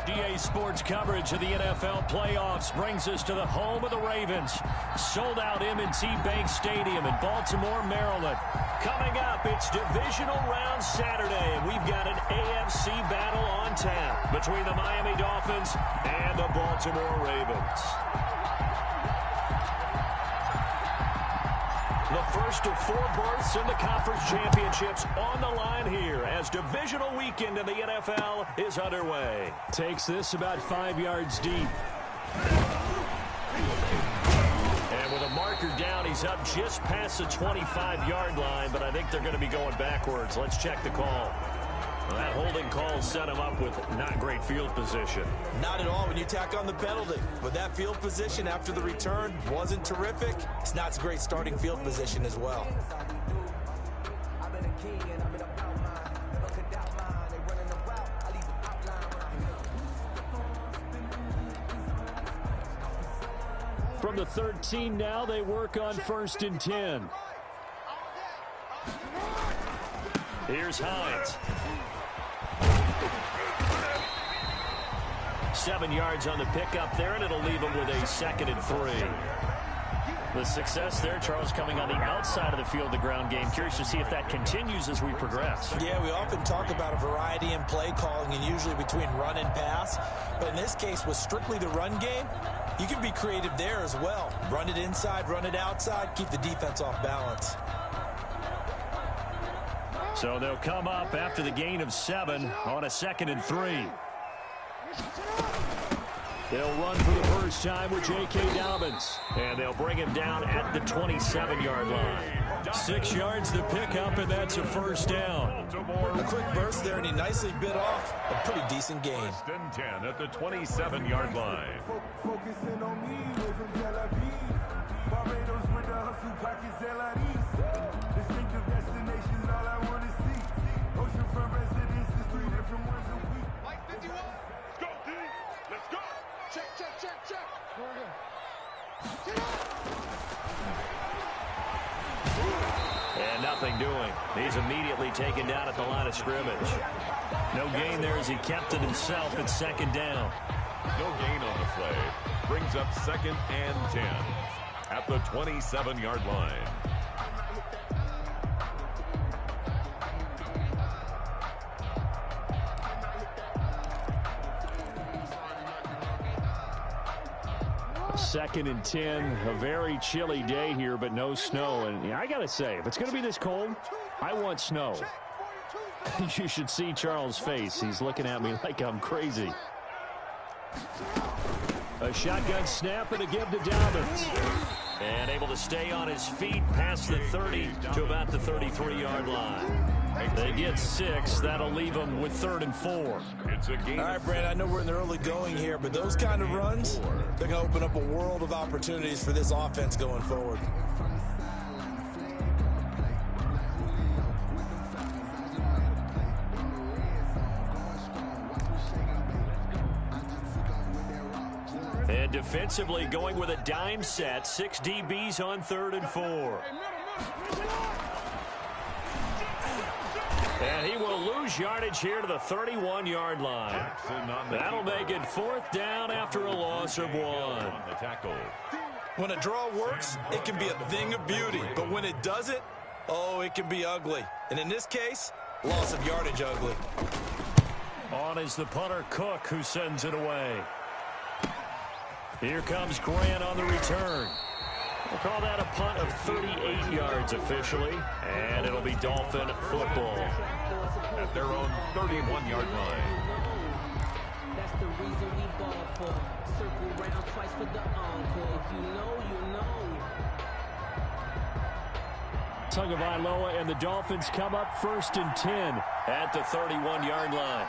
EA Sports coverage of the NFL playoffs brings us to the home of the Ravens. Sold out M&T Bank Stadium in Baltimore, Maryland. Coming up, it's divisional round Saturday, and we've got an AFC battle on tap between the Miami Dolphins and the Baltimore Ravens. The first of 4 berths in the conference championships on the line here as divisional weekend in the NFL is underway. Takes this about 5 yards deep. And with a marker down, he's up just past the 25-yard line, but I think they're going to be going backwards. Let's check the call. Well, that holding call set him up with not great field position. Not at all when you tack on the penalty. But that field position after the return wasn't terrific. It's not a great starting field position as well. From the 13 now, they work on 1st and 10. Here's Hines. 7 yards on the pickup there, and it'll leave him with a 2nd and 3. The success there, Charles, coming on the outside of the field, the ground game. Curious to see if that continues as we progress. Yeah, we often talk about a variety in play calling and usually between run and pass. But in this case, with strictly the run game, you can be creative there as well. Run it inside, run it outside, keep the defense off balance. So they'll come up after the gain of 7 on a 2nd and 3. They'll run for the first time with J.K. Dobbins. And they'll bring him down at the 27-yard line. 6 yards to pick up, and that's a first down. A quick burst there, and he nicely bit off a pretty decent gain. 1st and 10 at the 27-yard line. Focusing on me, away from Tel Aviv. Barbados with the hustle pockets, LIDs. Distinctive destinations, all I want to see. Oceanfront residences, 3 different ones a week. Mike 51. Let's go, D. Let's go. Check, check, check, check. Get up. And nothing doing. He's immediately taken down at the line of scrimmage. No gain there as he kept it himself at 2nd down. No gain on the play. Brings up 2nd and 10 at the 27-yard line. Second and 10, a very chilly day here, but no snow. And I got to say, if it's going to be this cold, I want snow. You should see Charles' face. He's looking at me like I'm crazy. A shotgun snap and a give to Dobbins. And able to stay on his feet past the 30 to about the 33-yard line. They get 6. That'll leave them with 3rd and 4. It's a game. All right, Brad, I know we're in the early going here, but those kind of runs, they're going to open up a world of opportunities for this offense going forward. And defensively going with a dime set. 6 DBs on 3rd and 4. And he will lose yardage here to the 31-yard line. That'll make it 4th down after a loss of 1. When a draw works, it can be a thing of beauty. But when it doesn't, oh, it can be ugly. And in this case, loss of yardage ugly. On is the punter Cook, who sends it away. Here comes Grant on the return. We'll call that a punt of 38 yards officially, and it'll be Dolphin football. At their own 31-yard line. That's the reason we ball for. Circle round twice for the encore. If you know, you know. Tagovailoa and the Dolphins come up 1st and 10 at the 31-yard line.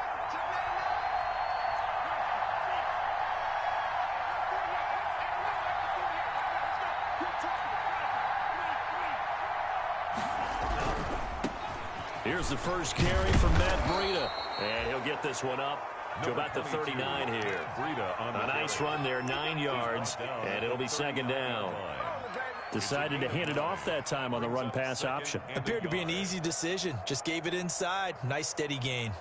Here's the first carry from Matt Breida. And he'll get this one up to about the 39 here. A nice run there, 9 yards, and it'll be 2nd down. Decided to hand it off that time on the run-pass option. Appeared to be an easy decision. Just gave it inside. Nice steady gain.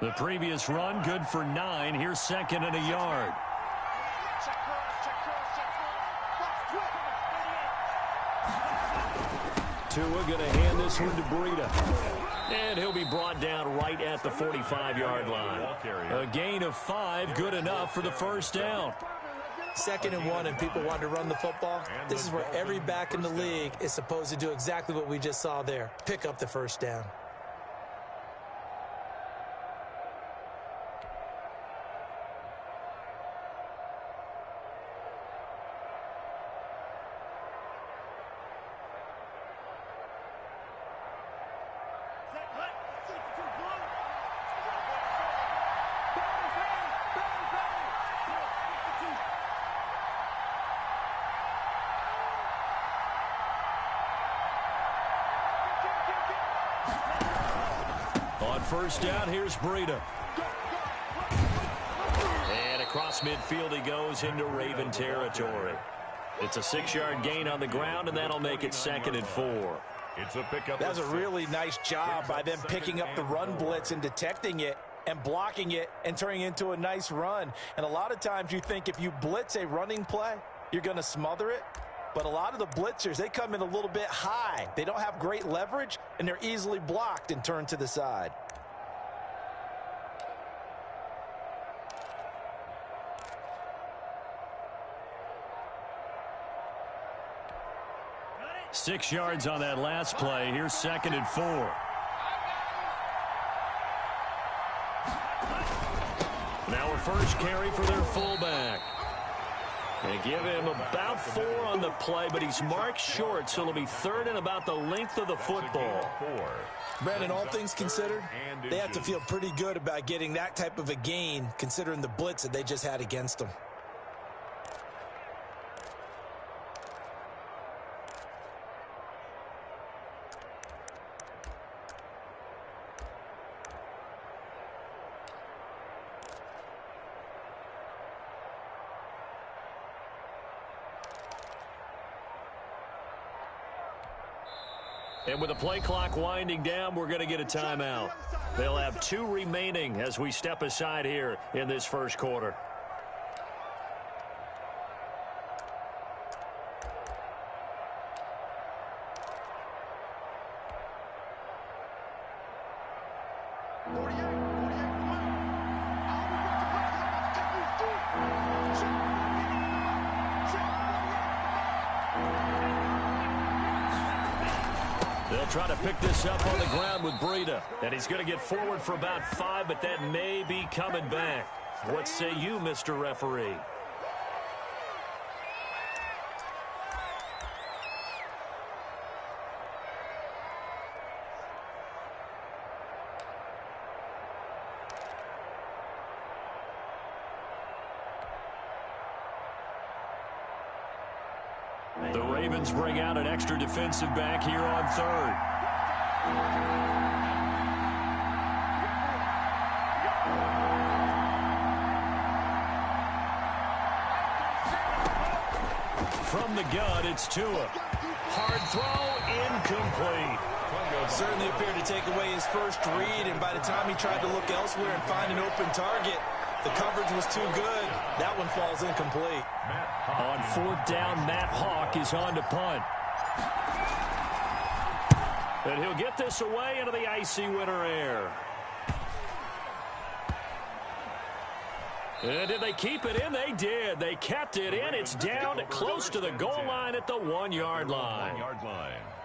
The previous run, good for 9. Here's second and a yard. Tua going to hand this one to Breida. And he'll be brought down right at the 45-yard line. A gain of 5, good enough for the first down. 2nd and 1, and people want to run the football. This is where every back in the league is supposed to do exactly what we just saw there. Pick up the first down. On first down, here's Breida. And across midfield he goes into Raven territory. It's a 6-yard gain on the ground, and that'll make it 2nd and 4. It's a pickup. That was a really nice job by them picking up the run blitz and detecting it and blocking it and turning it into a nice run. And a lot of times you think if you blitz a running play, you're going to smother it. But a lot of the blitzers, they come in a little bit high. They don't have great leverage, and they're easily blocked and turned to the side. Six yards on that last play. Here's 2nd and 4. Now a first carry for their fullback. They give him about 4 on the play, but he's marked short, so it'll be 3rd and about the length of the football. Brandon, all things considered, they have to feel pretty good about getting that type of a gain, considering the blitz that they just had against them. And with the play clock winding down, we're going to get a timeout. They'll have 2 remaining as we step aside here in this first quarter. Try to pick this up on the ground with Breida. And he's going to get forward for about 5, but that may be coming back. What say you, Mr. Referee? The Ravens bring out an extra defensive back here on 3rd. From the gun, it's Tua. Hard throw, incomplete. Certainly appeared to take away his first read, and by the time he tried to look elsewhere and find an open target, the coverage was too good. That one falls incomplete. On 4th down, Matt Hawk is on to punt. And he'll get this away into the icy winter air. And did they keep it in? They did. They kept it in. It's down close to the goal line at the 1-yard line.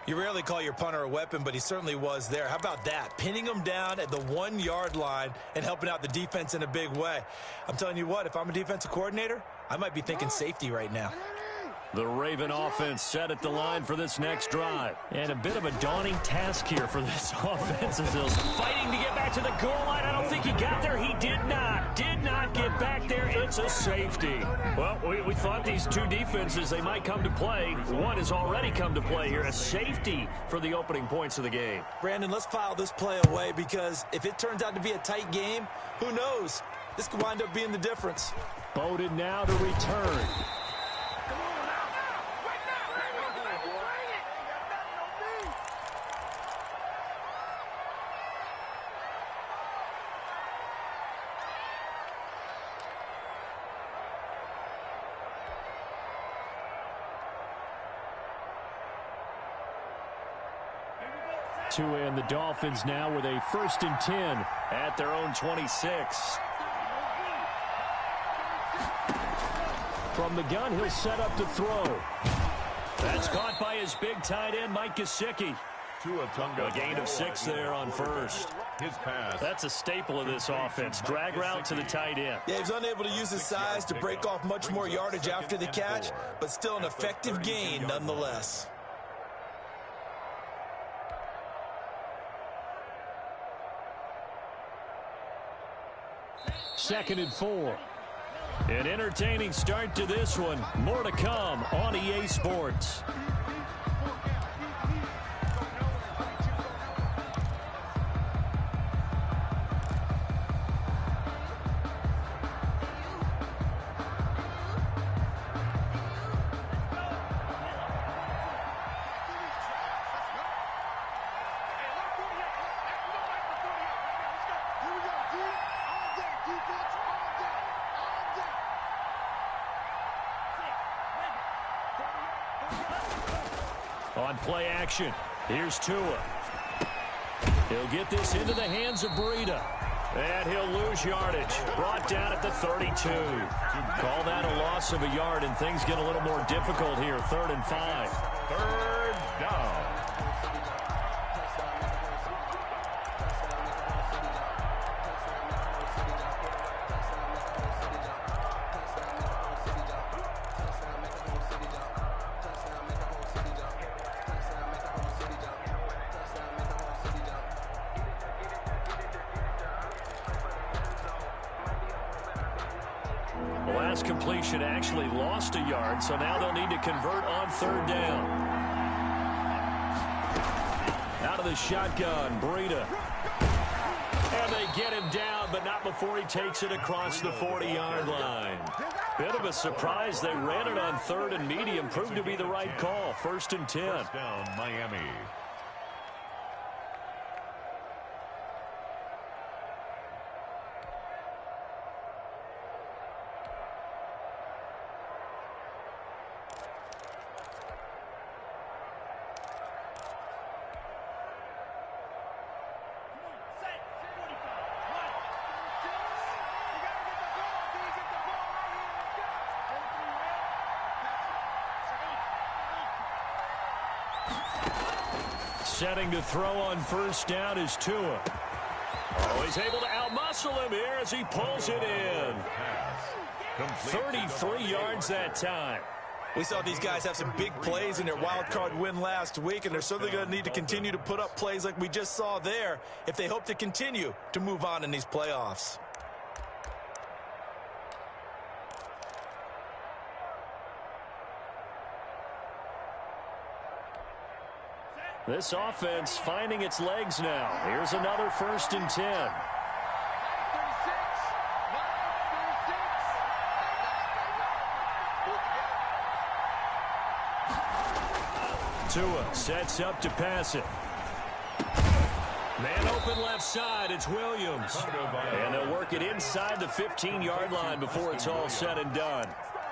You rarely call your punter a weapon, but he certainly was there. How about that? Pinning him down at the 1-yard line and helping out the defense in a big way. I'm telling you what, if I'm a defensive coordinator, I might be thinking safety right now. The Raven offense set at the line for this next drive. And a bit of a daunting task here for this offense as they're fighting to get back to the goal line. I don't think he got there. He did not get back there. It's a safety. Well, we thought these 2 defenses, they might come to play. One has already come to play here. A safety for the opening points of the game. Brandon, let's file this play away because if it turns out to be a tight game, who knows? This could wind up being the difference. Bowden now to return. Tua and the Dolphins now with a 1st and 10 at their own 26. From the gun, he'll set up to throw. That's caught by his big tight end, Mike Gesicki. A gain of 6 there on first. His pass. That's a staple of this offense. Drag route to the tight end. Yeah, he's unable to use his size to break off much more yardage after the catch, but still an effective gain nonetheless. Second and 4. An entertaining start to this one. More to come on EA Sports. On play action, here's Tua. He'll get this into the hands of Breida. And he'll lose yardage. Brought down at the 32. Call that a loss of a yard, and things get a little more difficult here. 3rd and 5. 3rd down. Last completion actually lost a yard, so now they'll need to convert on 3rd down. Out of the shotgun, Breida. And they get him down, but not before he takes it across the 40-yard line. Bit of a surprise. They ran it on 3rd and medium. Proved to be the right call. 1st and 10. First down, Miami. Setting to throw on 1st down is Tua. Oh, he's able to outmuscle him here as he pulls it in. 33 yards that time. We saw these guys have some big plays in their wild card win last week, and they're certainly going to need to continue to put up plays like we just saw there if they hope to continue to move on in these playoffs. This offense finding its legs now. Here's another 1st and 10. Tua sets up to pass it. Man open left side, it's Williams. And they'll work it inside the 15-yard line before it's all said and done.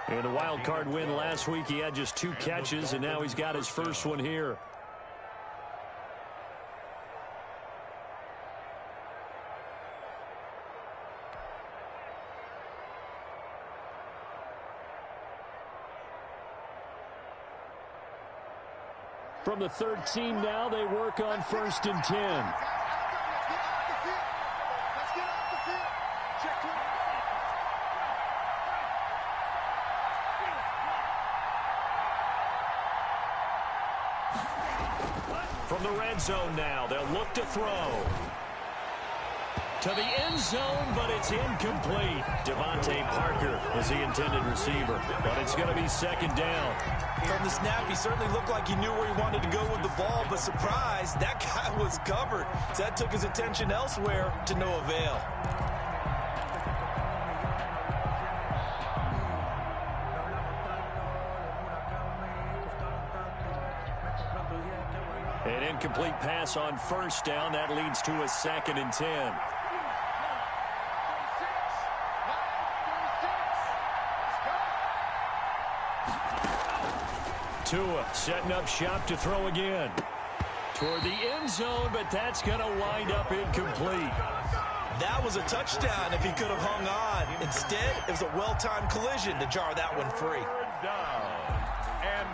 In a wild card win last week, he had just 2 catches, and now he's got his first one here. From the 13 now, they work on 1st and 10. From the red zone now, they'll look to throw. To the end zone, but it's incomplete. Devontae Parker was the intended receiver, but it's going to be 2nd down. From the snap, he certainly looked like he knew where he wanted to go with the ball, but surprise, that guy was covered. So that took his attention elsewhere to no avail. An incomplete pass on 1st down. That leads to a 2nd and 10. Tua setting up shop to throw again. toward the end zone, but that's going to wind up incomplete. That was a touchdown if he could have hung on. Instead, it was a well-timed collision to jar that one free. Down and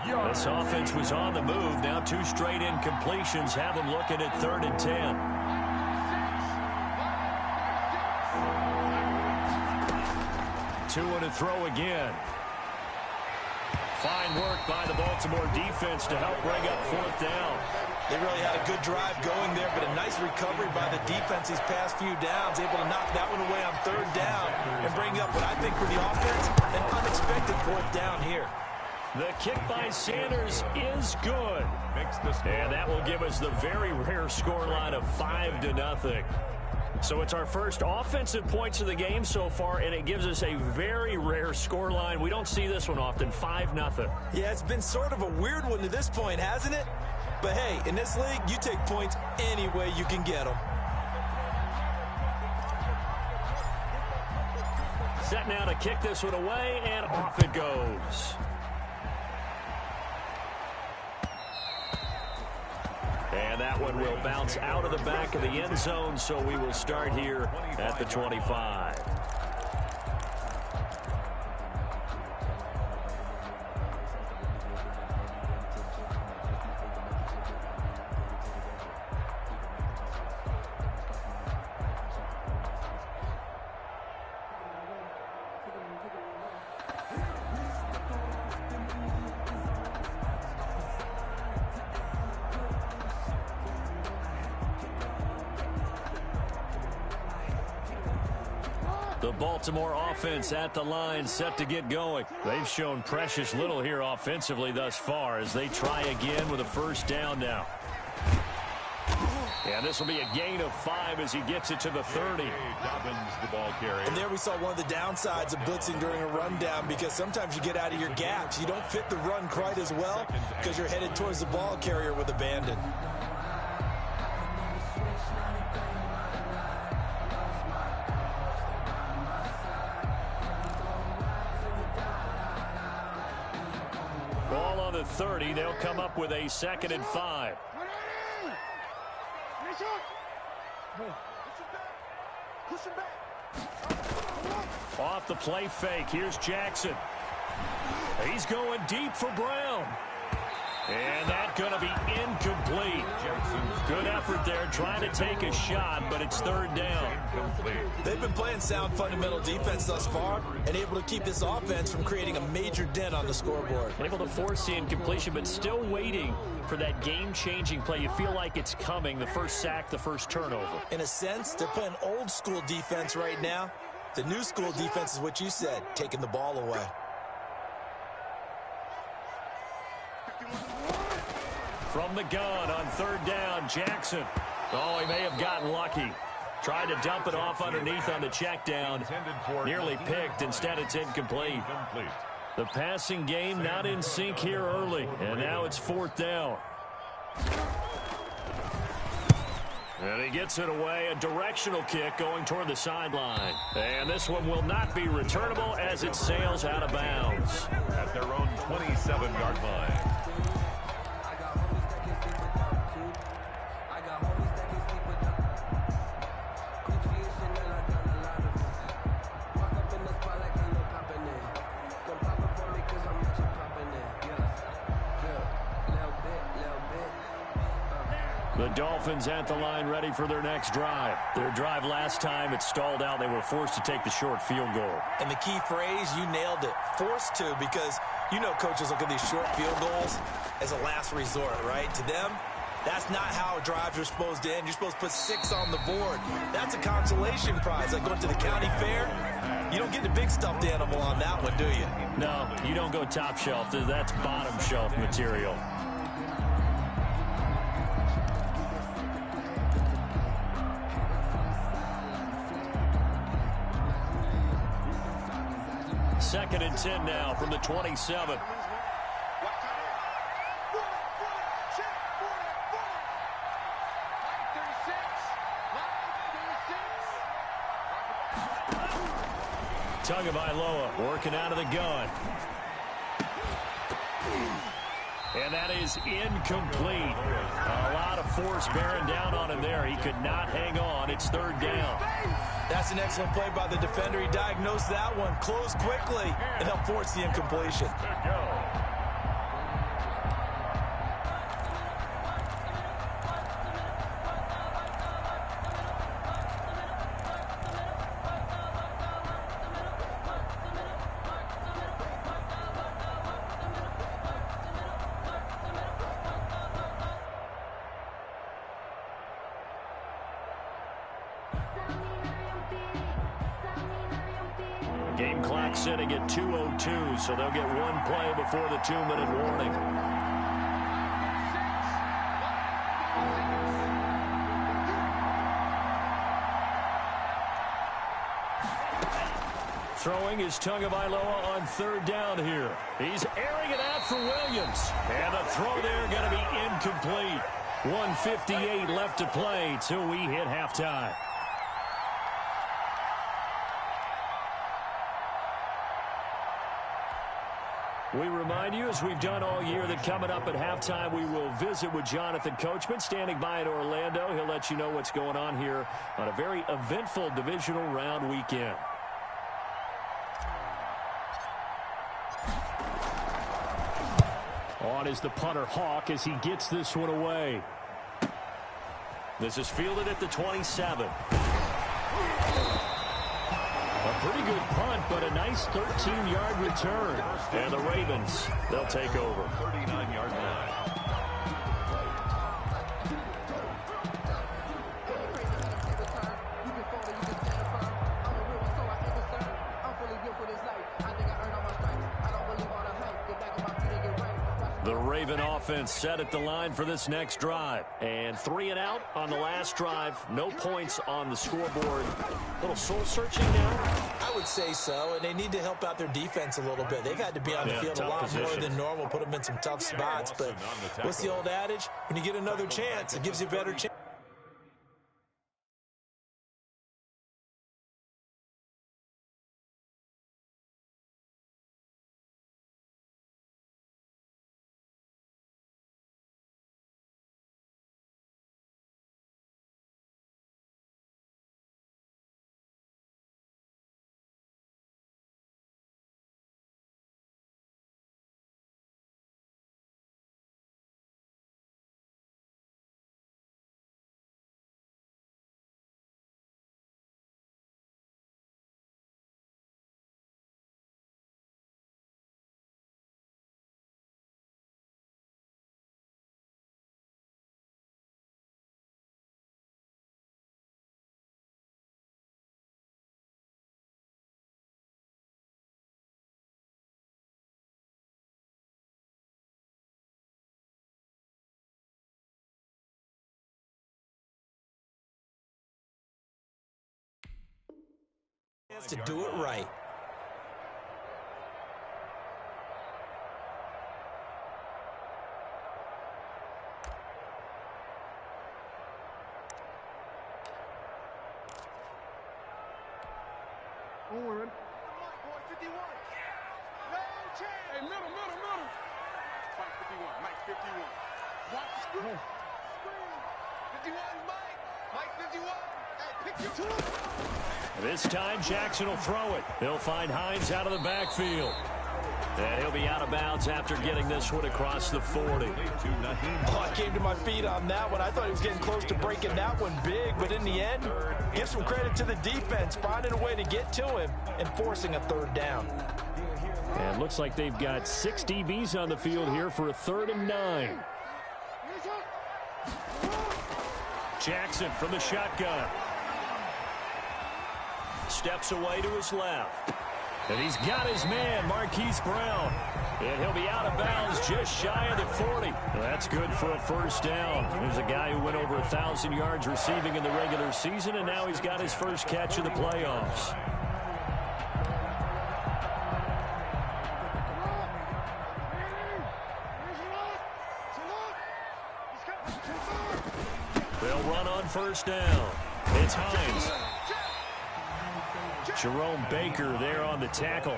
10 yards. This offense was on the move. Now 2 straight incompletions have them looking at 3rd and 10. Two and a throw again. Fine work by the Baltimore defense to help bring up 4th down. They really had a good drive going there, but a nice recovery by the defense these past few downs, able to knock that one away on 3rd down and bring up what I think for the offense, an unexpected 4th down here. The kick by Sanders is good. And that will give us the very rare scoreline of 5-0. So it's our first offensive points of the game so far, and it gives us a very rare scoreline. We don't see this one often, 5-0. Yeah, it's been sort of a weird one to this point, hasn't it? But hey, in this league, you take points any way you can get them. Set now to kick this one away, and off it goes. And that one will bounce out of the back of the end zone, so we will start here at the 25. The Baltimore offense at the line, set to get going. They've shown precious little here offensively thus far as they try again with a 1st down now. And this will be a gain of 5 as he gets it to the 30. Dobbins, the ball carrier. And there we saw one of the downsides of blitzing during a rundown, because sometimes you get out of your gaps. You don't fit the run quite as well because you're headed towards the ball carrier with abandon. Ball on the 30. They'll come up with a 2nd and 5. Off the play fake. Here's Jackson. He's going deep for Brown. And that's going to be incomplete. Good effort there trying to take a shot, but it's 3rd down. They've been playing sound fundamental defense thus far and able to keep this offense from creating a major dent on the scoreboard. Able to force the incompletion, but still waiting for that game-changing play. You feel like it's coming, the first sack, the first turnover. In a sense, they're playing old school defense right now. The new school defense is what you said, taking the ball away. From the gun on 3rd down, Jackson. Oh, he may have gotten lucky. Tried to dump it off underneath on the check down. Nearly picked. Instead, it's incomplete. The passing game not in sync here early. And now it's 4th down. And he gets it away. A directional kick going toward the sideline. And this one will not be returnable as it sails out of bounds. At their own 27-yard line. The Dolphins at the line ready for their next drive. Their drive last time, it stalled out. They were forced to take the short field goal. And the key phrase, you nailed it, forced to, because you know coaches look at these short field goals as a last resort, right? To them, that's not how drives are supposed to end. You're supposed to put 6 on the board. That's a consolation prize. Like going to the county fair, you don't get the big stuffed animal on that one, do you? No, you don't go top shelf. That's bottom shelf material. Second and 10 now from the 27. Tagovailoa working out of the gun. And that is incomplete. A lot of force bearing down on him there. He could not hang on. It's third down. That's an excellent play by the defender. He diagnosed that one, closed quickly, and helped force the incompletion. Game clock sitting at 2:02, so they'll get one play before the 2-minute warning. Throwing is Tagovailoa on third down here. He's airing it out for Williams. And the throw there going to be incomplete. 1:58 left to play till we hit halftime. We remind you, as we've done all year, that coming up at halftime, we will visit with Jonathan Coachman, standing by in Orlando. He'll let you know what's going on here on a very eventful divisional round weekend. On is the punter, Hawk, as he gets this one away. This is fielded at the 27. A pretty good punt, but a nice 13-yard return. And the Ravens, they'll take over. 39-yard line. The Raven offense set at the line for this next drive. And 3 and out on the last drive. No points on the scoreboard. A little soul-searching now. I would say so, and they need to help out their defense a little bit. They've had to be on the field a lot more than normal, put them in some tough spots. But what's the old adage? When you get another chance, it gives you a better chance. To do it right. Owen. 51. No chance. Hey, middle. Mike 51. Mike 51. Watch the screen. 51, Mike 51. Hey, pick your two. This time, Jackson will throw it. They'll find Hines out of the backfield. And he'll be out of bounds after getting this one across the 40. Oh, I came to my feet on that one. I thought he was getting close to breaking that one big, but in the end, give some credit to the defense, finding a way to get to him and forcing a third down. And it looks like they've got 6 DBs on the field here for a 3rd and 9. Jackson from the shotgun. Steps away to his left. And he's got his man, Marquise Brown. And he'll be out of bounds just shy of the 40. Well, that's good for a first down. There's a guy who went over 1,000 yards receiving in the regular season, and now he's got his first catch of the playoffs. They'll run on first down. It's Hines. Jerome Baker there on the tackle.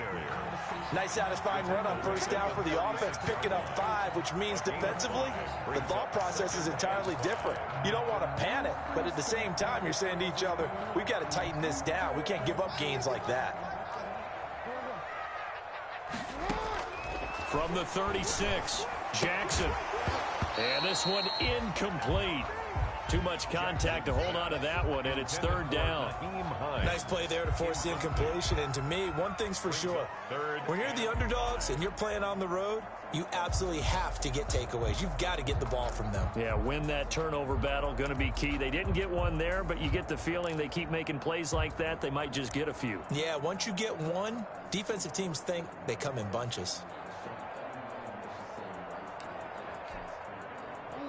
Nice satisfying run on first down for the offense, picking up 5, which means defensively, the thought process is entirely different. You don't want to panic, but at the same time, you're saying to each other, we've got to tighten this down. We can't give up gains like that. From the 36, Jackson. And this one incomplete. Too much contact to hold on to that one, and it's third down. Nice play there to force the incompletion. And to me, one thing's for sure. When you're the underdogs and you're playing on the road, you absolutely have to get takeaways. You've got to get the ball from them. Yeah, win that turnover battle, going to be key. They didn't get one there, but you get the feeling they keep making plays like that, they might just get a few. Yeah, once you get one, defensive teams think they come in bunches.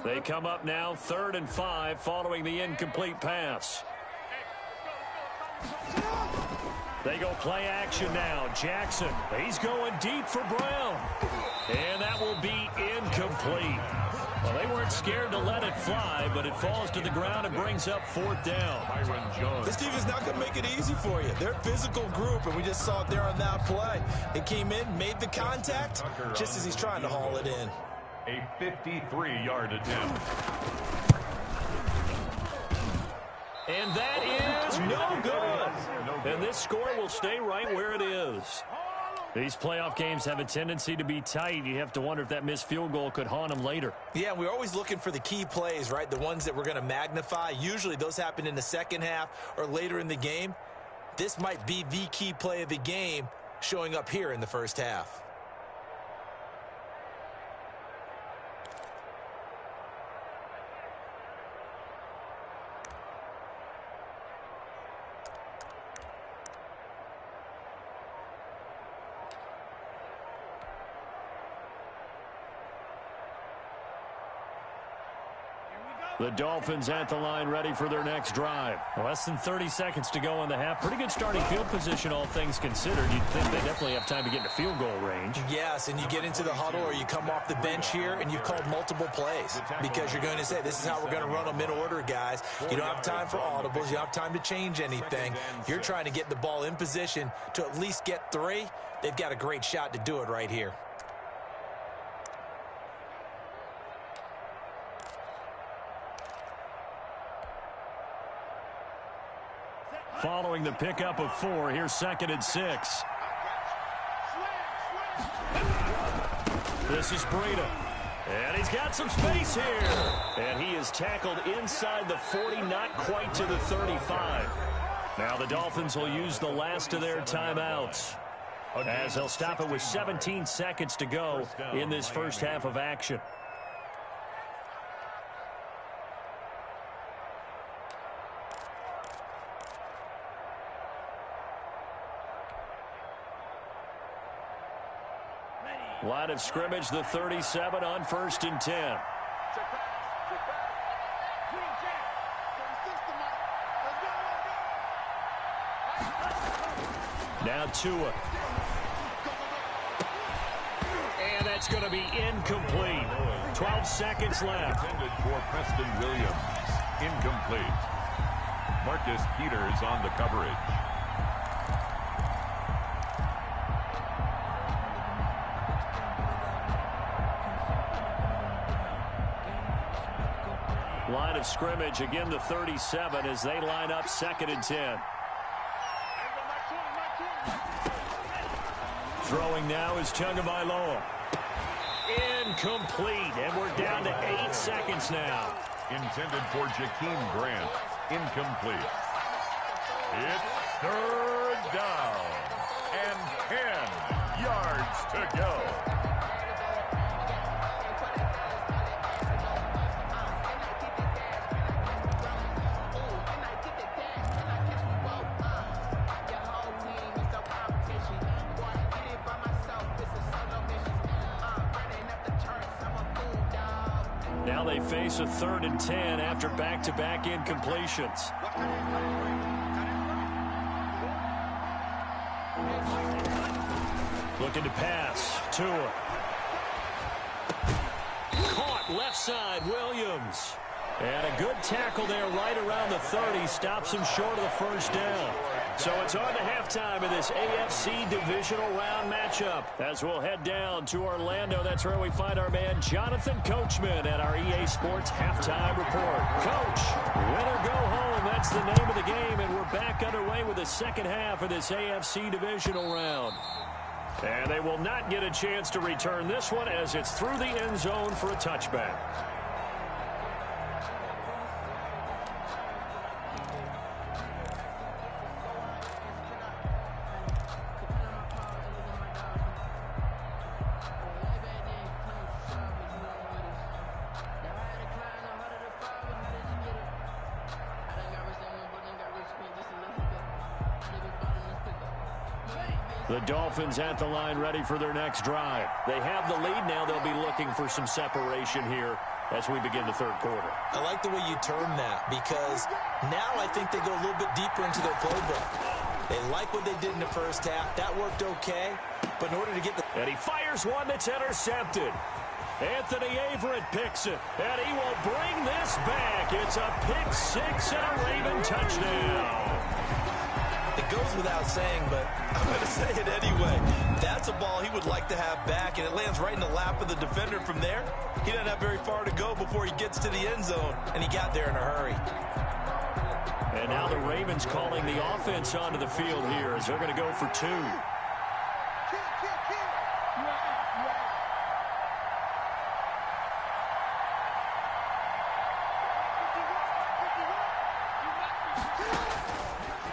They come up now, 3rd and 5, following the incomplete pass. They go play action now. Jackson, he's going deep for Brown. And that will be incomplete. Well, they weren't scared to let it fly, but it falls to the ground and brings up 4th down. This team is not going to make it easy for you. They're a physical group, and we just saw it there on that play. It came in, made the contact, just as he's trying to haul it in. A 53-yard attempt. And that is no good. And this score will stay right where it is. These playoff games have a tendency to be tight. You have to wonder if that missed field goal could haunt them later. Yeah, we're always looking for the key plays, right? The ones that we're going to magnify. Usually those happen in the second half or later in the game. This might be the key play of the game showing up here in the first half. The Dolphins at the line, ready for their next drive. Less than 30 seconds to go in the half. Pretty good starting field position, all things considered. You'd think they definitely have time to get into field goal range. Yes, and you get into the huddle or you come off the bench here and you've called multiple plays because you're going to say, this is how we're going to run them in order, guys. You don't have time for audibles. You don't have time to change anything. You're trying to get the ball in position to at least get 3. They've got a great shot to do it right here. Following the pickup of 4, here's 2nd and 6. This is Breida. And he's got some space here. And he is tackled inside the 40, not quite to the 35. Now the Dolphins will use the last of their timeouts, as they'll stop it with 17 seconds to go in this first half of action. Line of scrimmage, the 37 on 1st and 10. Now Tua. And that's going to be incomplete. 12 seconds left. Intended for Preston Williams. Incomplete. Marcus Peters on the coverage. Line of scrimmage, again the 37 as they line up 2nd and 10. Throwing now is Tagovailoa. Incomplete, and we're down to 8 seconds now. Intended for Jakeem Grant. Incomplete. It's 3rd down and 10 yards to go. Now they face a 3rd and 10 after back-to-back incompletions. Looking to pass. Tua. Caught left side, Williams. And a good tackle there right around the 30 stops him short of the first down. So it's on to halftime of this AFC divisional round matchup. As we'll head down to Orlando, that's where we find our man Jonathan Coachman at our EA Sports Halftime Report. Coach, win or go home, that's the name of the game, and we're back underway with the second half of this AFC divisional round. And they will not get a chance to return this one as it's through the end zone for a touchback. The Dolphins at the line ready for their next drive. They have the lead now. They'll be looking for some separation here as we begin the third quarter. I like the way you term that because now I think they go a little bit deeper into their playbook. They like what they did in the first half. That worked okay, but in order to get the... And he fires one that's intercepted. Anthony Averett picks it, and he will bring this back. It's a pick six and a Raven touchdown. It goes without saying, but I'm going to say it anyway. That's a ball he would like to have back, and it lands right in the lap of the defender from there. He doesn't have very far to go before he gets to the end zone, and he got there in a hurry. And now the Ravens calling the offense onto the field here as they're going to go for two.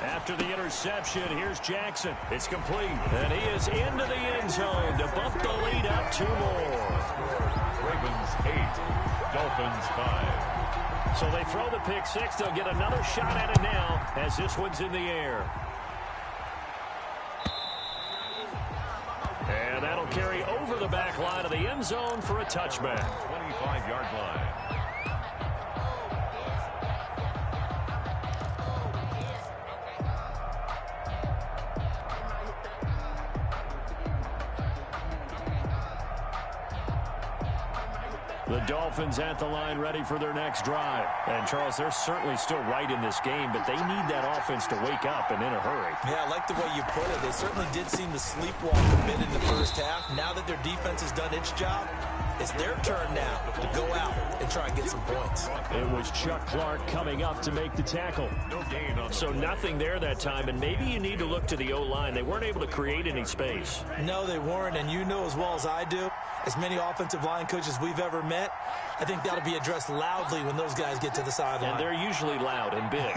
After the interception, here's Jackson. It's complete, and he is into the end zone to bump the lead up two more. Ravens 8, Dolphins 5. So they throw the pick six. They'll get another shot at it now as this one's in the air. And that'll carry over the back line of the end zone for a touchback. 25-yard line. The Dolphins at the line ready for their next drive. And, Charles, they're certainly still right in this game, but they need that offense to wake up and in a hurry. Yeah, I like the way you put it. They certainly did seem to sleepwalk a bit in the first half. Now that their defense has done its job, it's their turn now to go out and try and get some points. It was Chuck Clark coming up to make the tackle. No gain on the So nothing there that time, and maybe you need to look to the O-line. They weren't able to create any space. No, they weren't, and you know as well as I do, as many offensive line coaches we've ever met, I think that'll be addressed loudly when those guys get to the sideline. And they're usually loud and big.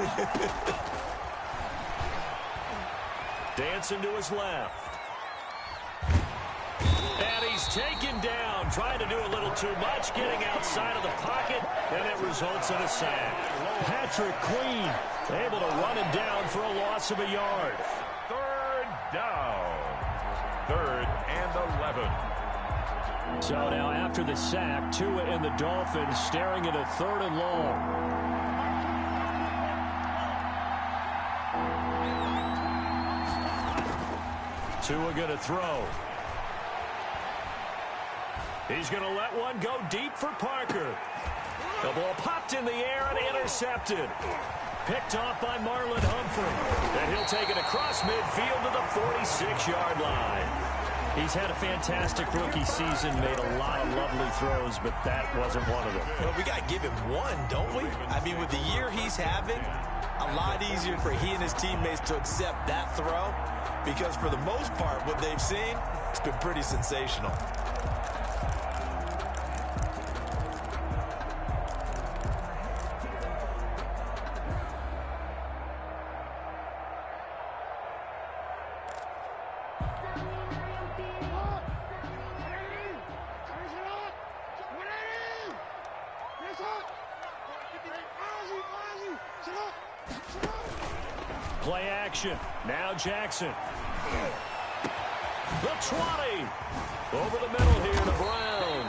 Dancing to his left. And he's taken down, trying to do a little too much, getting outside of the pocket, and it results in a sack. Patrick Queen able to run him down for a loss of a yard. third down. 3rd and 11. So now after the sack, Tua and the Dolphins staring at a 3rd and long. Tua going to throw. He's going to let one go deep for Parker. The ball popped in the air and intercepted. Picked off by Marlon Humphrey. And he'll take it across midfield to the 46-yard line. He's had a fantastic rookie season, made a lot of lovely throws, but that wasn't one of them. Well, we got to give him one, don't we? I mean, with the year he's having, a lot easier for he and his teammates to accept that throw because for the most part, what they've seen, it's been pretty sensational. Play action. Now Jackson. The 20. Over the middle here to Brown.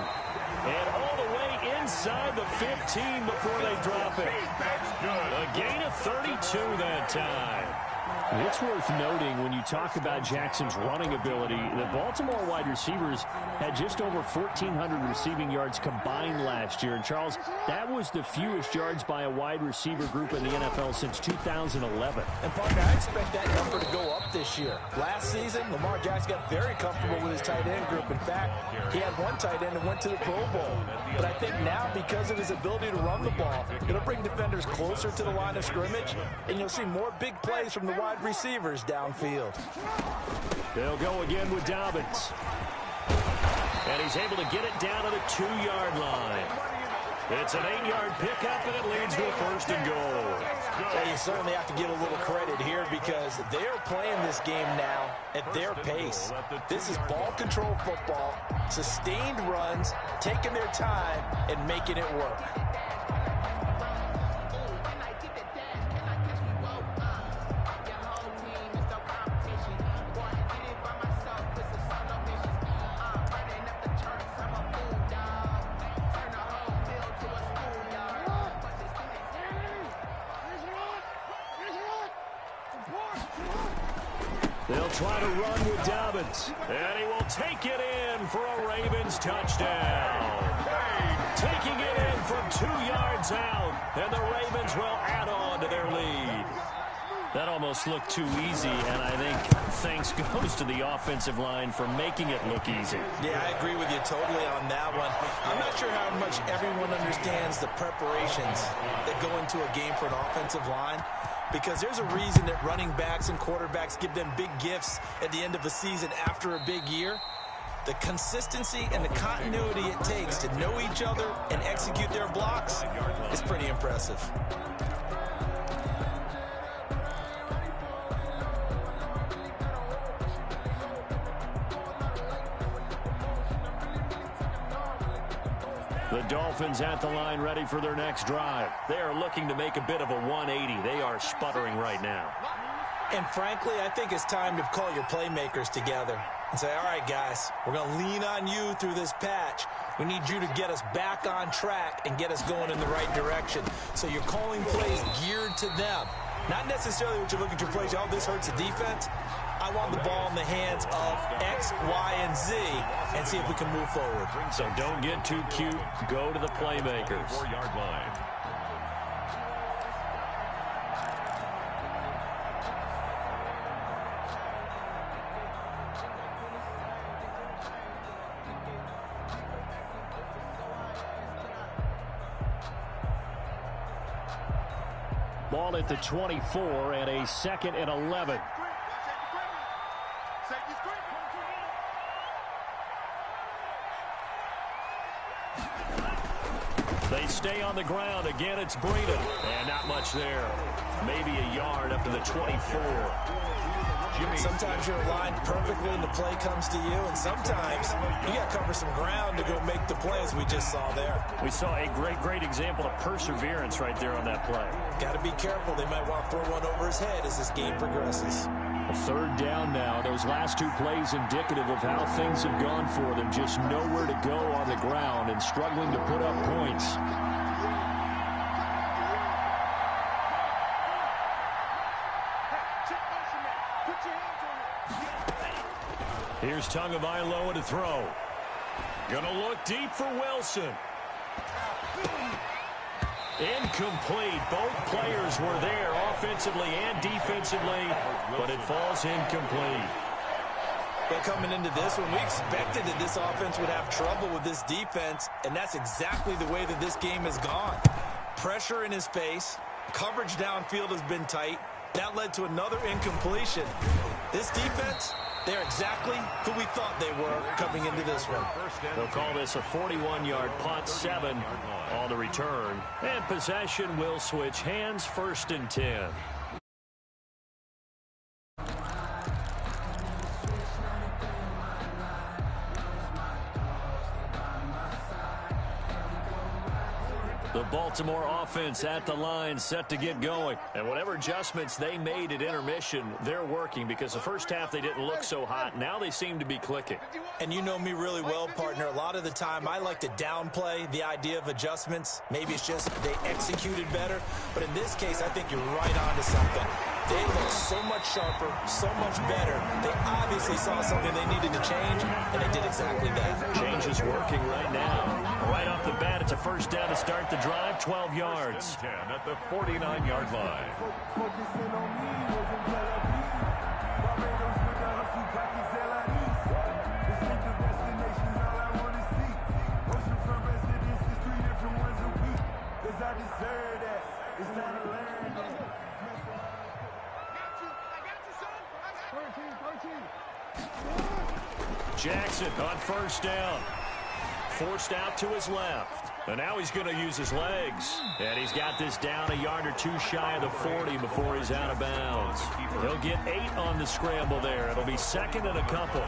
And all the way inside the 15 before they drop it. A gain of 32 that time. It's worth noting when you talk about Jackson's running ability, the Baltimore wide receivers had just over 1,400 receiving yards combined last year. And, Charles, that was the fewest yards by a wide receiver group in the NFL since 2011. And, partner, I expect that number to go up this year. Last season, Lamar Jackson got very comfortable with his tight end group. In fact, he had one tight end that went to the Pro Bowl. But I think now, because of his ability to run the ball, it'll bring defenders closer to the line of scrimmage, and you'll see more big plays from the wide receivers downfield. They'll go again with Dobbins. And he's able to get it down to the 2-yard line. It's an 8-yard pickup, and it leads to a 1st and goal. Well, you certainly have to give a little credit here because they're playing this game now at their pace. This is ball control football, sustained runs, taking their time, and making it work. They'll try to run with Dobbins. And he will take it in for a Ravens touchdown. Taking it in from 2 yards out. And the Ravens will add on to their lead. That almost looked too easy, and I think thanks goes to the offensive line for making it look easy. Yeah, I agree with you totally on that one. I'm not sure how much everyone understands the preparations that go into a game for an offensive line, because there's a reason that running backs and quarterbacks give them big gifts at the end of a season after a big year. The consistency and the continuity it takes to know each other and execute their blocks is pretty impressive. The Dolphins at the line ready for their next drive. They are looking to make a bit of a 180. They are sputtering right now. And frankly, I think it's time to call your playmakers together and say, all right, guys, we're going to lean on you through this patch. We need you to get us back on track and get us going in the right direction. So you're calling plays geared to them. Not necessarily what you're looking to play. Oh, this hurts the defense. I want the ball in the hands of X, Y, and Z and see if we can move forward. So don't get too cute. Go to the playmakers. 4-yard line. Ball at the 24 and a 2nd and 11. They stay on the ground. Again, it's Breida. And not much there. Maybe a yard up to the 24. Sometimes you're aligned perfectly and the play comes to you, and sometimes you got to cover some ground to go make the plays we just saw there. We saw a great example of perseverance right there on that play. Got to be careful. They might want to throw one over his head as this game progresses. A 3rd down now. Those last 2 plays indicative of how things have gone for them. Just nowhere to go on the ground and struggling to put up points. Here's Tagovailoa to throw. Gonna look deep for Wilson. Incomplete. Both players were there offensively and defensively, but it falls incomplete. But coming into this one, we expected that this offense would have trouble with this defense, and that's exactly the way that this game has gone. Pressure in his face. Coverage downfield has been tight. That led to another incompletion. This defense, they're exactly who we thought they were coming into this one. They'll call this a 41-yard punt, 7 on the return. And possession will switch hands, 1st and 10. The Baltimore offense at the line, set to get going. And whatever adjustments they made at intermission, they're working, because the first half they didn't look so hot. Now they seem to be clicking. And you know me really well, partner. A lot of the time I like to downplay the idea of adjustments. Maybe it's just they executed better. But in this case, I think you're right on to something. They look so much sharper, so much better. They obviously saw something they needed to change, and they did exactly that. Change is working right now. Right off the bat, it's a first down to start the drive, 12 yards. 10 at the 49-yard line. Focusing on me, was in Tel Aviv. Barbados with the hustle, pockets Zelanis. Distinctive destinations, all I want to see. Oceanfront residences, 3 different ones a week. Cause I deserve that. It's time to learn that. Jackson on first down. Forced out to his left. And now he's going to use his legs. And he's got this down a yard or two shy of the 40 before he's out of bounds. He'll get 8 on the scramble there. It'll be second and a couple.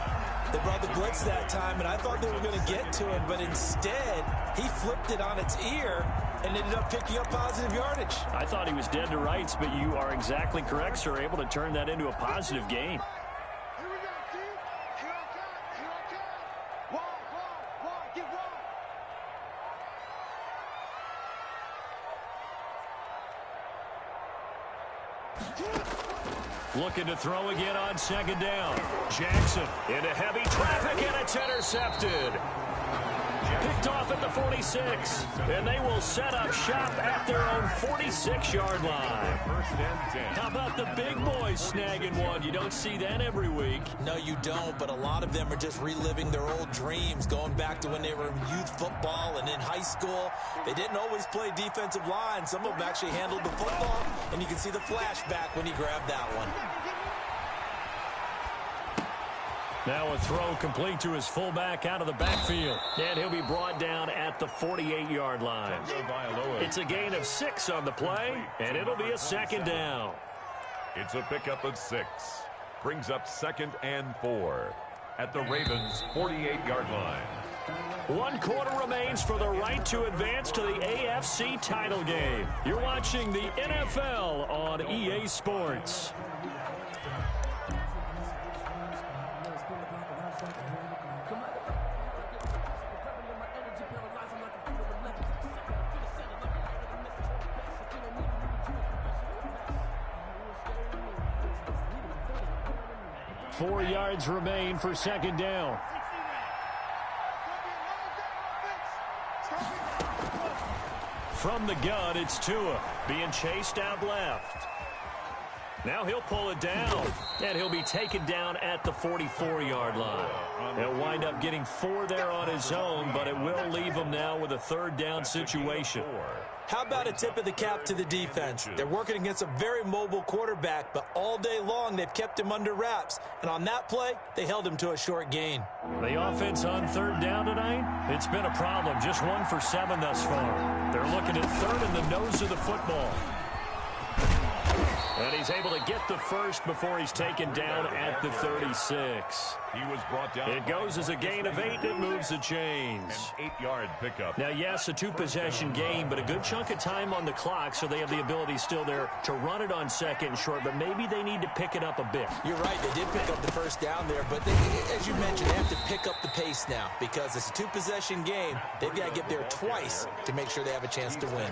They brought the blitz that time, and I thought they were going to get to him, but instead, he flipped it on its ear and ended up picking up positive yardage. I thought he was dead to rights, but you are exactly correct, sir. Able to turn that into a positive gain. Here we go, T. Here I come. Here I come. Wall, get wall. Looking to throw again on second down. Jackson into heavy traffic, and it's intercepted. Picked off at the 46, and they will set up shop at their own 46-yard line. First and 10. How about the big boys snagging one? You don't see that every week. No, you don't, but a lot of them are just reliving their old dreams, going back to when they were in youth football and in high school. They didn't always play defensive line. Some of them actually handled the football, and you can see the flashback when he grabbed that one. Now a throw complete to his fullback out of the backfield. And he'll be brought down at the 48-yard line. It's a gain of 6 on the play, and it'll be a second down. It's a pickup of 6. Brings up second and 4 at the Ravens' 48-yard line. 1 quarter remains for the right to advance to the AFC title game. You're watching the NFL on EA Sports. Four yards remain for second down. From the gun, it's Tua being chased out left. Now he'll pull it down, and he'll be taken down at the 44-yard line. He'll wind up getting 4 there on his own, but it will leave him now with a third down situation. How about a tip of the cap to the defense? They're working against a very mobile quarterback, but all day long they've kept him under wraps. And on that play, they held him to a short gain. The offense on third down tonight, it's been a problem. Just 1 for 7 thus far. They're looking at third in the nose of the football. And he's able to get the first before he's taken down at the 36. He was brought down. It goes as a gain of 8. It moves the chains. An 8-yard pickup. Now, yes, a 2-possession game, but a good chunk of time on the clock, so they have the ability still there to run it on second and short, but maybe they need to pick it up a bit. You're right. They did pick up the first down there, but as you mentioned, they have to pick up the pace now because it's a 2-possession game. They've got to get there twice to make sure they have a chance to win.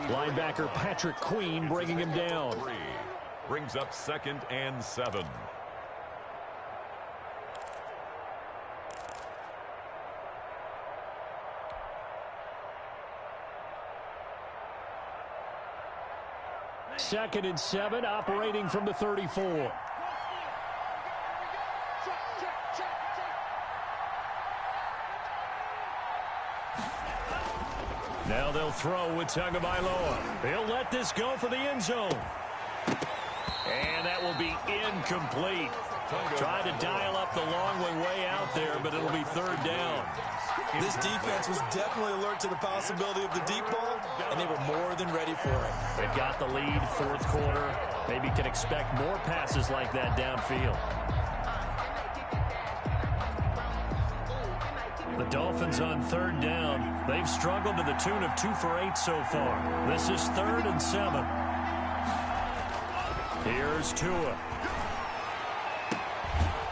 Linebacker Patrick Queen bringing him down. Brings up second and 7. Second and 7, operating from the 34. Now they'll throw with Tagovailoa. He'll let this go for the end zone. And that will be incomplete. Tried to dial up the long way out there, but it'll be third down. This defense was definitely alert to the possibility of the deep ball, and they were more than ready for it. They've got the lead, fourth quarter. Maybe can expect more passes like that downfield. The Dolphins on third down. They've struggled to the tune of 2 for 8 so far. This is 3rd and 7. Here's Tua.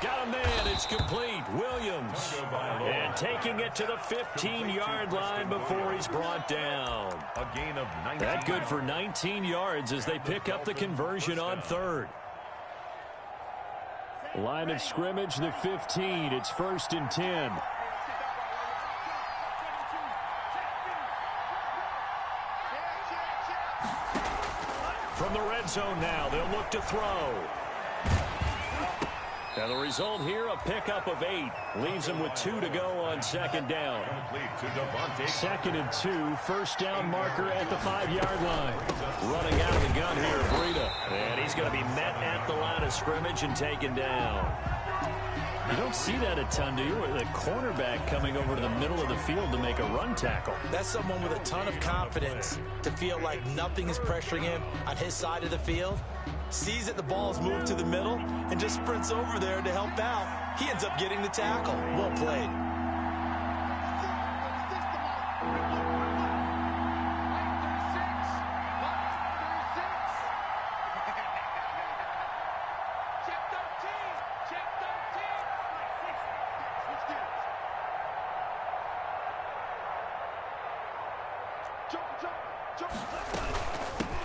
Got a man It's complete. Williams. And taking it to the 15-yard line before he's brought down. A gain of 19. That good for 19 yards as they pick up the conversion on third. Line of scrimmage, the 15. It's 1st and 10. From the red zone now, they'll look to throw. And the result here, a pickup of 8. Leaves them with 2 to go on 2nd down. 2nd and 2, 1st down marker at the 5-yard line. Running out of the gun here, Breida. And he's going to be met at the line of scrimmage and taken down. You don't see that a ton, do you? The cornerback coming over to the middle of the field to make a run tackle. That's someone with a ton of confidence to feel like nothing is pressuring him on his side of the field. Sees that the ball's moved to the middle and just sprints over there to help out. He ends up getting the tackle. Well played.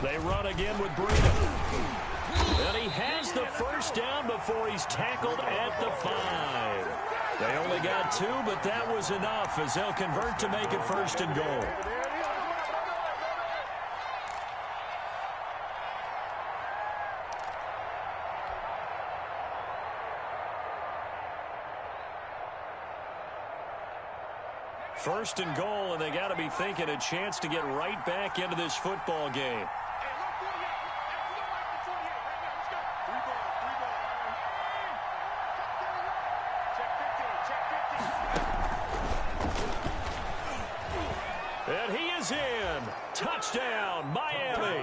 They run again with Breida. And he has the 1st down before he's tackled at the 5. They only got 2, but that was enough as they'll convert to make it 1st and goal. First and goal, and they got to be thinking a chance to get right back into this football game. And he is in. Touchdown, Miami.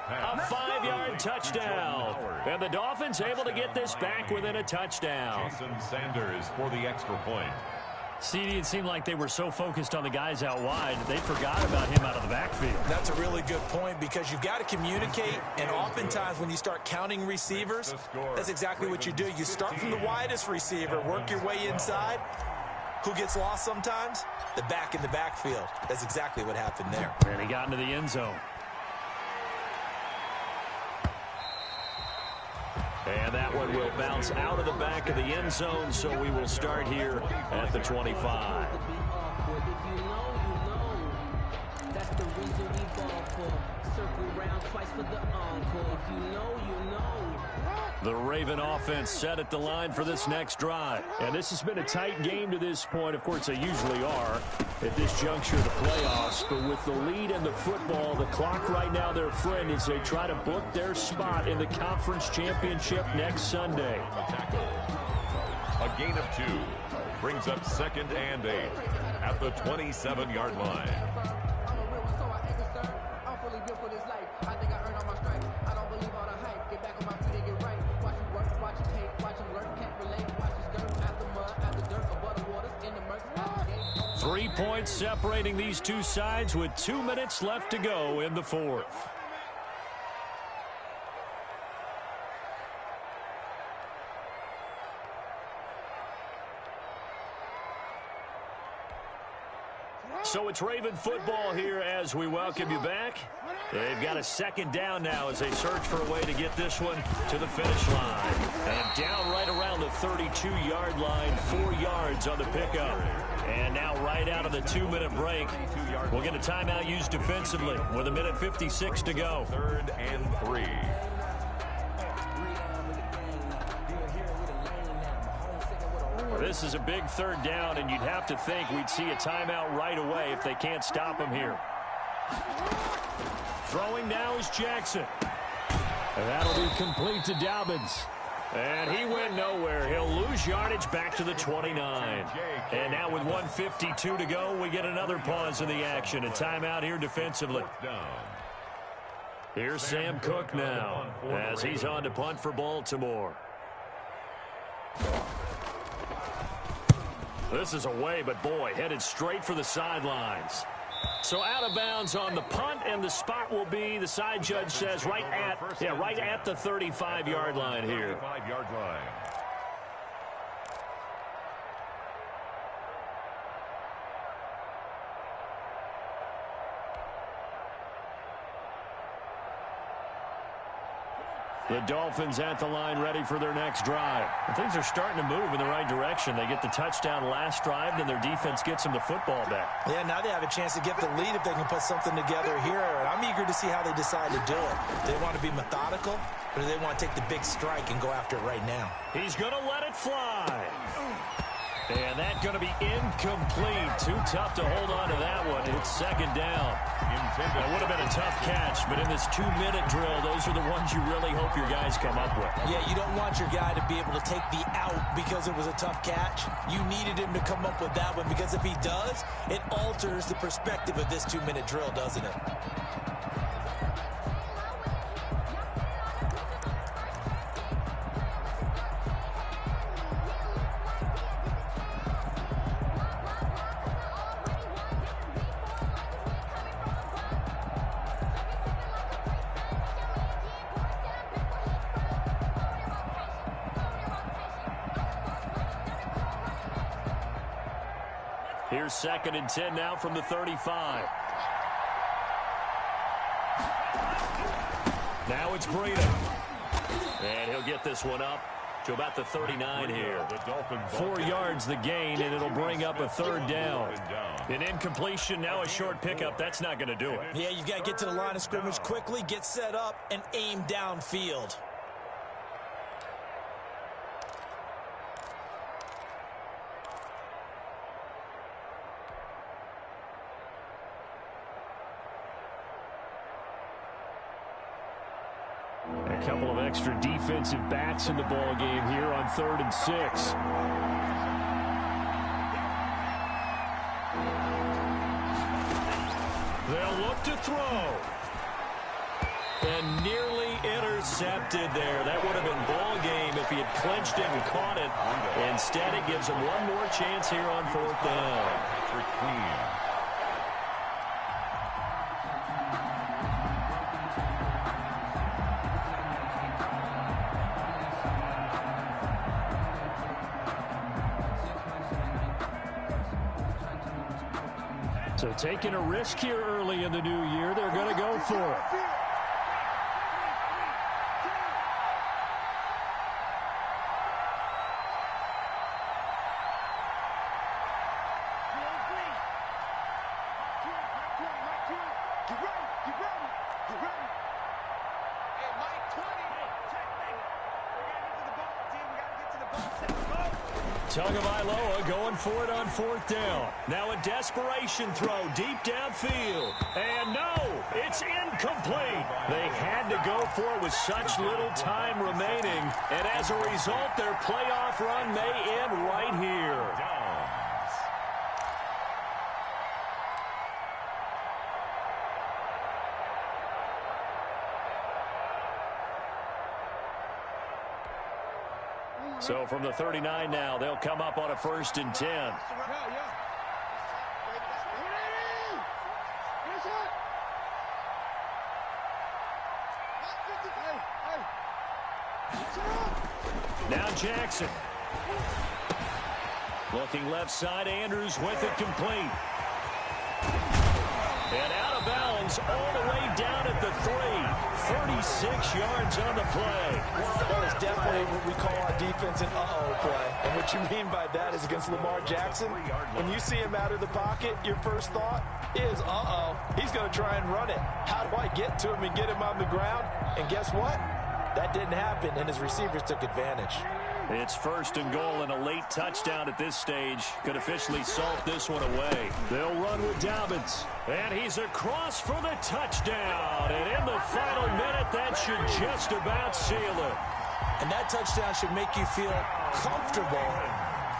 A 5-yard touchdown. And the Dolphins able to get this back within a touchdown. Jason Sanders for the extra point. CD, it seemed like they were so focused on the guys out wide, they forgot about him out of the backfield. That's a really good point because you've got to communicate, and oftentimes when you start counting receivers, that's exactly what you do. You start from the widest receiver, work your way inside. Who gets lost sometimes? The back in the backfield. That's exactly what happened there. And he got into the end zone. And that one will bounce out of the back of the end zone, so we will start here at the 25. That's the reason we ball for. Circle round twice for the encore. If you know, you know. The Raven offense set at the line for this next drive. And this has been a tight game to this point. Of course, they usually are at this juncture of the playoffs. But with the lead in the football, the clock right now, their friend, as they try to book their spot in the conference championship next Sunday. A gain of 2 brings up 2nd and 8 at the 27-yard line. Three points separating these two sides with 2 minutes left to go in the 4th. So it's Raven football here as we welcome you back. They've got a 2nd down now as they search for a way to get this one to the finish line. And down right around the 32-yard line, 4 yards on the pickup. And now right out of the 2-minute break, we'll get a timeout used defensively with 1:56 to go. 3rd and 3. This is a big 3rd down, and you'd have to think we'd see a timeout right away if they can't stop him here. Throwing now is Jackson. And that'll be complete to Dobbins. And he went nowhere. He'll lose yardage back to the 29. And now with 1:52 to go, we get another pause in the action. A timeout here defensively. Here's Sam Cook now as he's on to punt for Baltimore. This is away, but boy, headed straight for the sidelines. So out of bounds on the punt, and the spot will be, the side judge says, right at the 35-yard line here. The Dolphins at the line ready for their next drive. And things are starting to move in the right direction. They get the touchdown last drive, then their defense gets them the football back. Yeah, now they have a chance to get the lead if they can put something together here. I'm eager to see how they decide to do it. Do they want to be methodical, or do they want to take the big strike and go after it right now? He's going to let it fly. And that's going to be incomplete. Too tough to hold on to that one. It's second down. That would have been a tough catch, but in this 2-minute drill, those are the ones you really hope your guys come up with. Yeah, you don't want your guy to be able to take the out because it was a tough catch. You needed him to come up with that one, because if he does, it alters the perspective of this 2-minute drill, doesn't it? Here's 2nd and 10 now from the 35. Now it's Breida. And he'll get this one up to about the 39 here. 4 yards the gain, and it'll bring up a 3rd down. An incompletion, now a short pickup. That's not going to do it. Yeah, you've got to get to the line of scrimmage quickly, get set up, and aim downfield. A couple of extra defensive backs in the ball game here on 3rd and 6. They'll look to throw. And nearly intercepted there. That would have been ball game if he had clinched it and caught it. Instead, it gives him one more chance here on 4th down. So taking a risk here early in the new year, they're going to go for it. Tagovailoa going for it on 4th down. Now a desperation throw deep downfield. And no, it's incomplete. They had to go for it with such little time remaining. And as a result, their playoff run may end right here. So from the 39 now, they'll come up on a 1st and 10. Now Jackson. Looking left side, Andrews with it complete. And out of bounds all the way down at the 3. 36 yards on the play. That is definitely what we call our defense an uh-oh play. And what you mean by that is against Lamar Jackson, when you see him out of the pocket, your first thought is, uh-oh, he's going to try and run it. How do I get to him and get him on the ground? And guess what? That didn't happen, and his receivers took advantage. It's 1st and goal, and a late touchdown at this stage could officially salt this one away. They'll run with Dobbins, and he's across for the touchdown. And in the final minute, that should just about seal it. And that touchdown should make you feel comfortable.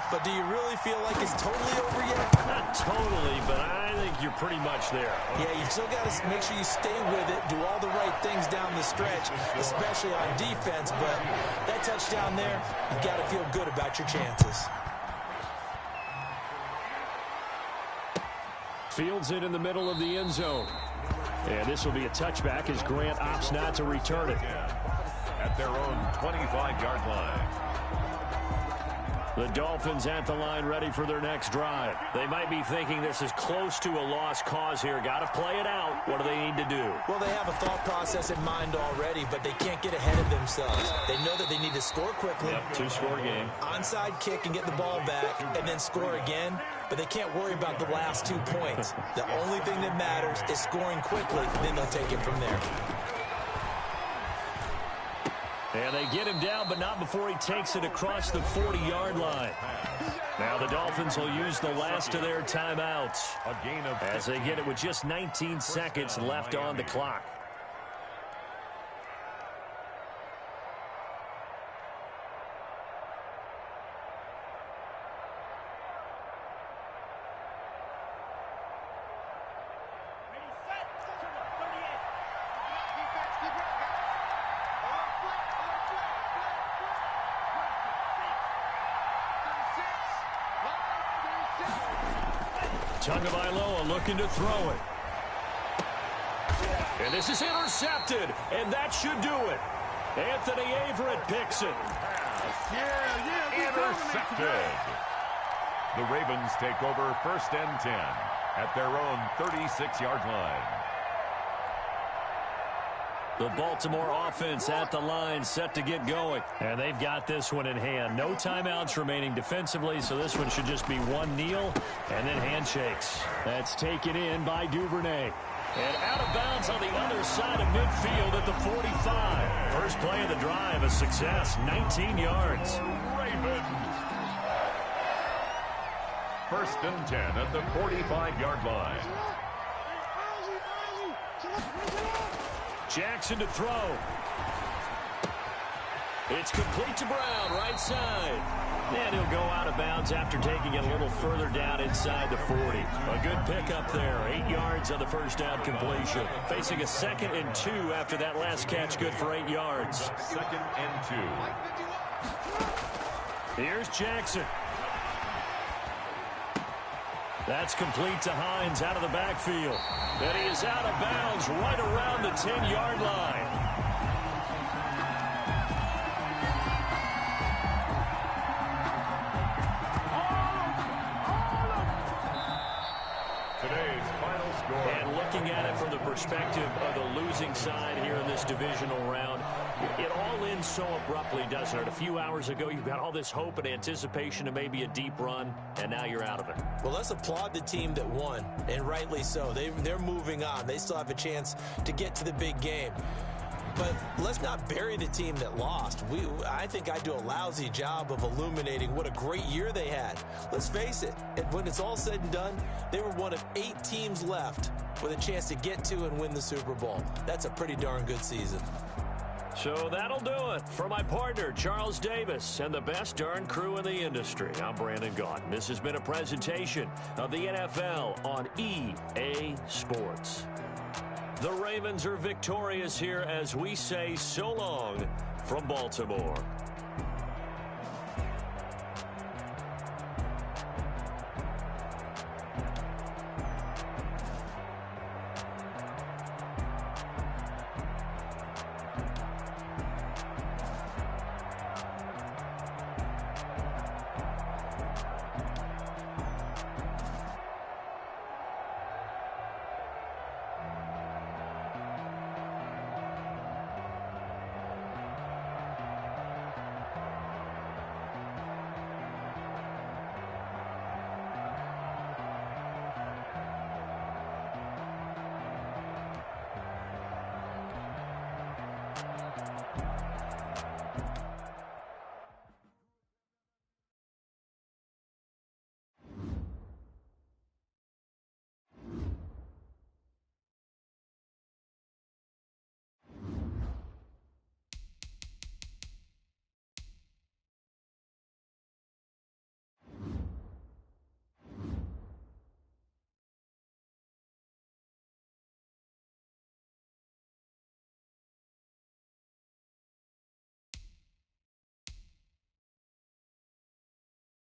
But do you really feel like it's totally over yet? Not totally, but I think you're pretty much there. Yeah, you still got to make sure you stay with it, do all the right things down the stretch, especially on defense. But that touchdown there, you've got to feel good about your chances. Fields it in the middle of the end zone. And this will be a touchback as Grant opts not to return it. At their own 25-yard line. The Dolphins at the line ready for their next drive. They might be thinking this is close to a lost cause here. Got to play it out. What do they need to do? Well, they have a thought process in mind already, but they can't get ahead of themselves. They know that they need to score quickly. Yep, two-score game. Onside kick and get the ball back and then score again, but they can't worry about the last 2 points. The only thing that matters is scoring quickly, then they'll take it from there. And they get him down, but not before he takes it across the 40-yard line. Now the Dolphins will use the last of their timeouts as they get it with just 19 seconds left on the clock. Tagovailoa looking to throw it. And this is intercepted, and that should do it. Anthony Averett picks it. Intercepted. The Ravens take over 1st and 10 at their own 36-yard line. The Baltimore offense at the line, set to get going. And they've got this one in hand. No timeouts remaining defensively, so this one should just be one kneel and then handshakes. That's taken in by Duvernay. And out of bounds on the other side of midfield at the 45. First play of the drive, a success, 19 yards. Ravens. 1st and 10 at the 45-yard line. Jackson to throw. It's complete to Brown, right side. And he'll go out of bounds after taking it a little further down inside the 40. A good pickup there. 8 yards on the first down completion. Facing a 2nd and 2 after that last catch, good for 8 yards. 2nd and 2. Here's Jackson. That's complete to Hines out of the backfield. And he is out of bounds right around the 10-yard line. Today's final score. And looking at it from the perspective of the losing side here in this divisional round, it all ends so abruptly, doesn't it? A few hours ago, you've got all this hope and anticipation of maybe a deep run, and now you're out of it. Well, let's applaud the team that won, and rightly so. They're moving on. They still have a chance to get to the big game. But let's not bury the team that lost. I think I do a lousy job of illuminating what a great year they had. Let's face it, when it's all said and done, they were one of 8 teams left with a chance to get to and win the Super Bowl. That's a pretty darn good season. So that'll do it. For my partner, Charles Davis, and the best darn crew in the industry, I'm Brandon Gaudin. This has been a presentation of the NFL on EA Sports. The Ravens are victorious here as we say so long from Baltimore.